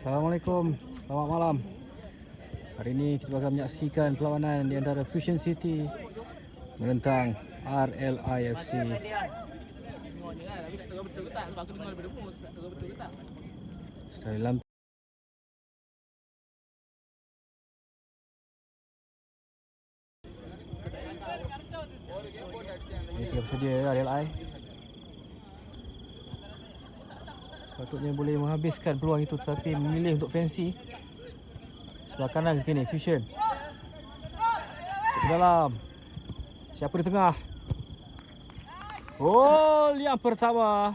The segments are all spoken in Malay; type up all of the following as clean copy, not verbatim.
Assalamualaikum, selamat malam. Hari ini kita akan menyaksikan perlawanan di antara Fusion City menentang RLIFC. Dalam ini sudah bersedia RLI. Sepatutnya boleh menghabiskan peluang itu, tetapi memilih untuk fancy. Sebelah kanan ke sini, Fusion. Masuk ke dalam. Siapa di tengah? Gol yang pertama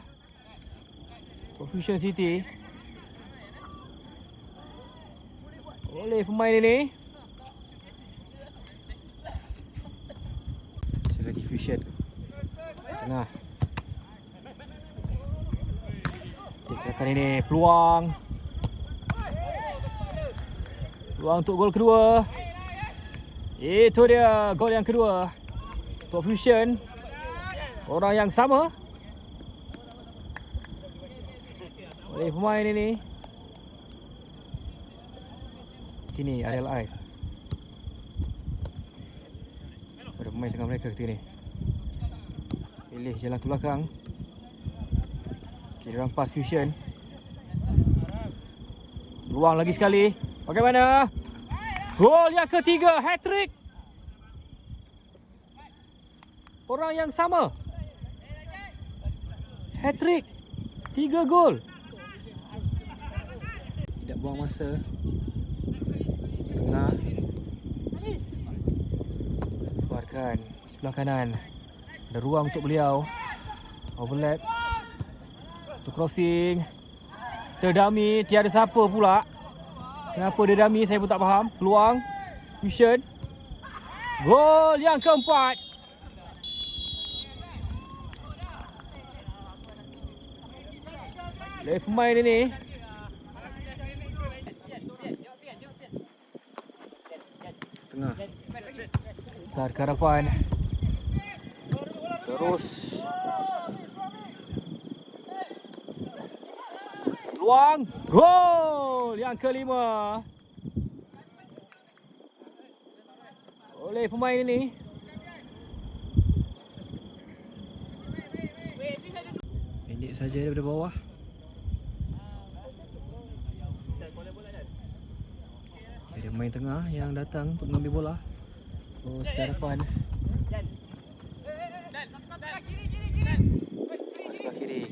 untuk Fusion City oleh pemain ini. Sekali lagi Fusion tengah. Kali ini peluang untuk gol kedua. Itu dia gol yang kedua untuk Fusion. Orang yang sama oleh pemain ini. Kini RLI. Ada pemain tengah mereka ketika ini. Pilih jalan ke belakang. Kira rampas Fusion. Ruang lagi sekali. Bagaimana? Gol yang ketiga, hat-trick. Orang yang sama. Hat-trick. 3 gol. Tidak buang masa. Tengah. Keluarkan sebelah kanan. Ada ruang untuk beliau. Overlap. Untuk crossing. Terdami, tiada siapa pula. Kenapa dia dummy, saya pun tak faham. Peluang Fusion. Gol yang keempat. Oleh pemain ini. Tengah. Tar ke hadapan. Terus. Peluang. Gol yang kelima oleh pemain ini. Pendek saja daripada bawah. Ada pemain tengah yang datang untuk mengambil bola. Terus ke hadapan. Sebelah kiri.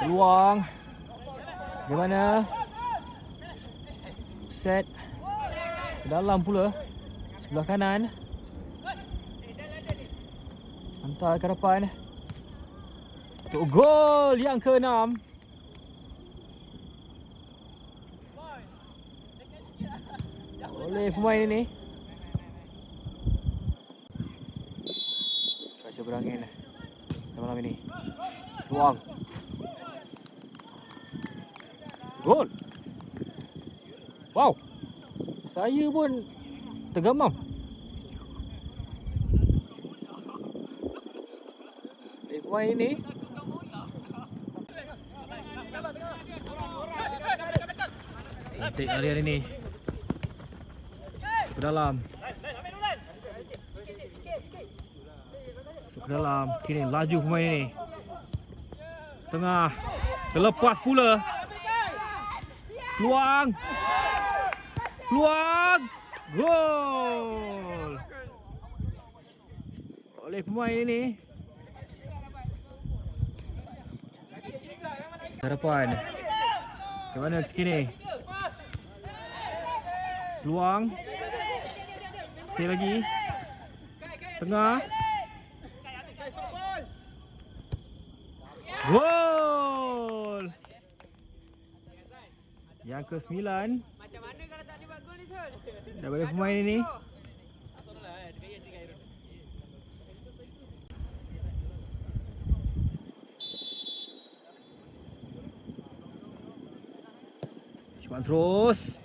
Peluang. Bagaimana? Set. Ke dalam pula. Sebelah kanan. Hantar ke depan. Untuk gol yang ke-6. Oleh pemain ini. Cuaca berangin malam ini. Peluang. Gol. Wow. Saya pun tergamam. Pemain ini. Cantik larian ini. Ke dalam. Ke dalam. Kini laju pemain ini. Tengah. Terlepas pula. Peluang. Peluang. Gol. Oleh pemain ini. Harapan. Ke mana kini? Peluang. Masih lagi. Tengah. Gol. Yang ke-9. Macam mana kalau tak dapat gol ni, Sol? Daripada pemain ini. Cuma terus.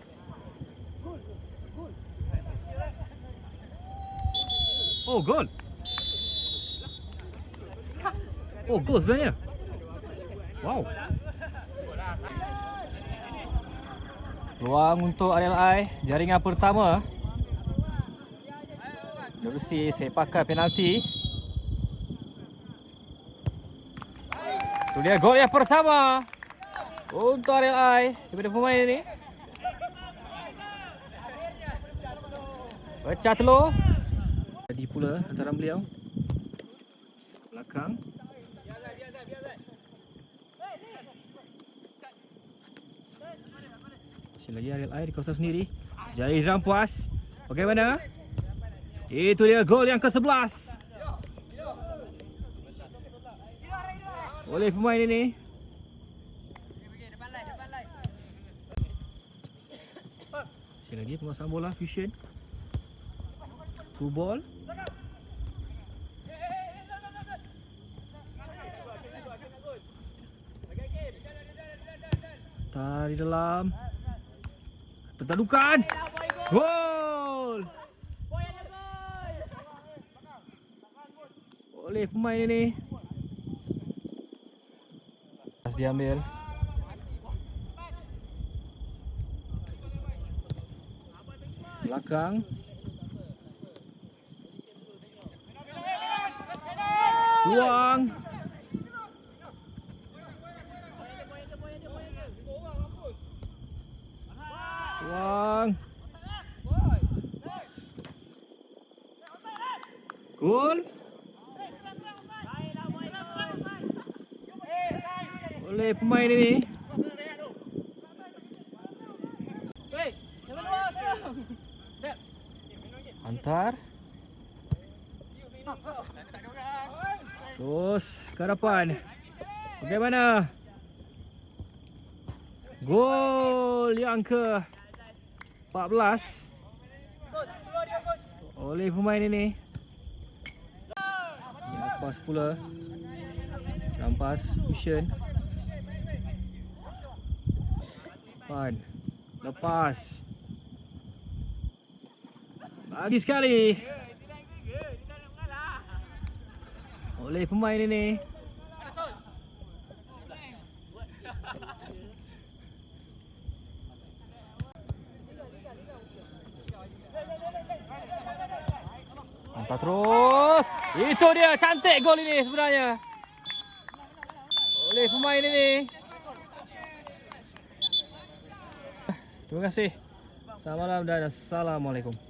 Oh, gol. Oh, gol sebenarnya. Wow. Peluang untuk RLI, jaringan pertama. Menerusi sepakan penalti. Itu dia gol yang pertama untuk RLI daripada pemain ini. Pecah telur. Jadi pula antara beliau. Belakang. Masih lagi RLI di kawasan sendiri. Jai rampas. Bagaimana? Itu dia gol yang ke-11 oleh pemain ini. Masih lagi penguasaan bola fusion. Two ball. Tari dalam. Tertadukan. Gol. Oleh pemain ini. Pas diambil. Belakang. Buang. Buang. Gol. Oleh pemain ini. Hantar. Terus ke hadapan. Bagaimana? Gol yang ke-14 oleh pemain ini. Lepas pula. Rampas fusion. Pan. Lepas. Bagi sekali oleh pemain ini. Hantar terus. Itu dia, cantik gol ini sebenarnya oleh pemain ini. Terima kasih. Selamat malam dan assalamualaikum.